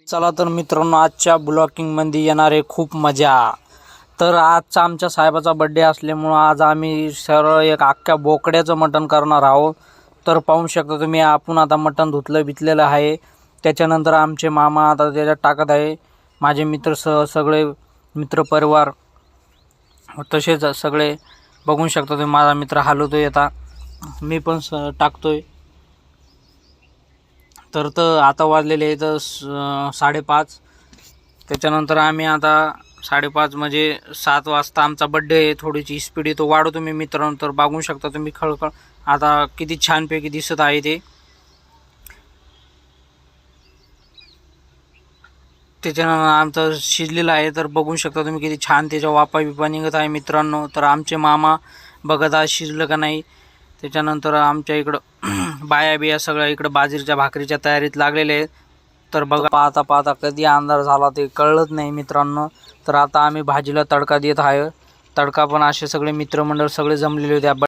चला तर मित्रांनो, आजच्या ब्लॉगिंगमध्ये येणार आहे खूप मजा. तर आजचा आमच्या साहेबाचा बड्डे असल्यामुळं आज आम्ही सरळ एक अख्ख्या बोकड्याचं मटण करणार आहोत. तर पाहू शकता तुम्ही, आपण आता मटण धुतलेलं आहे. त्याच्यानंतर आमचे मामा आता त्याच्यात टाकत आहे. माझे मित्र सगळे मित्रपरिवार तसेच सगळे बघू शकता तुम्ही. माझा मित्र हलवतोय, आता मी पण टाकतोय. तर आता वाजलेले आहेत 5:30. त्याच्यानंतर आम्ही आता 5:30 म्हणजे 7 वाजता आमचा बड्डे आहे. थोडीशी स्पीड येतो वाढवतो तुम्ही मित्रांनो. तर बघू शकता तुम्ही खळखळ आता किती छानपैकी दिसत आहे ते. त्याच्यानंतर आमचं शिजलेलं आहे. तर बघू शकता तुम्ही किती छान त्याच्या वाफा बिपा निघत आहे मित्रांनो. तर आमचे मामा बघत आज शिजलं का नाही. त्याच्यानंतर आमच्या इकडं बाया बिया सगळ्या इकडं बाजरीच्या भाकरीच्या तयारीत लागलेले आहेत. तर बघा, पाहता पाहता कधी अंधार झाला ते कळलंच नाही मित्रांनो. तर आता आम्ही भाजीला तडका देत आहे. तडका पण असे सगळे मित्रमंडळ सगळे जमलेले होते.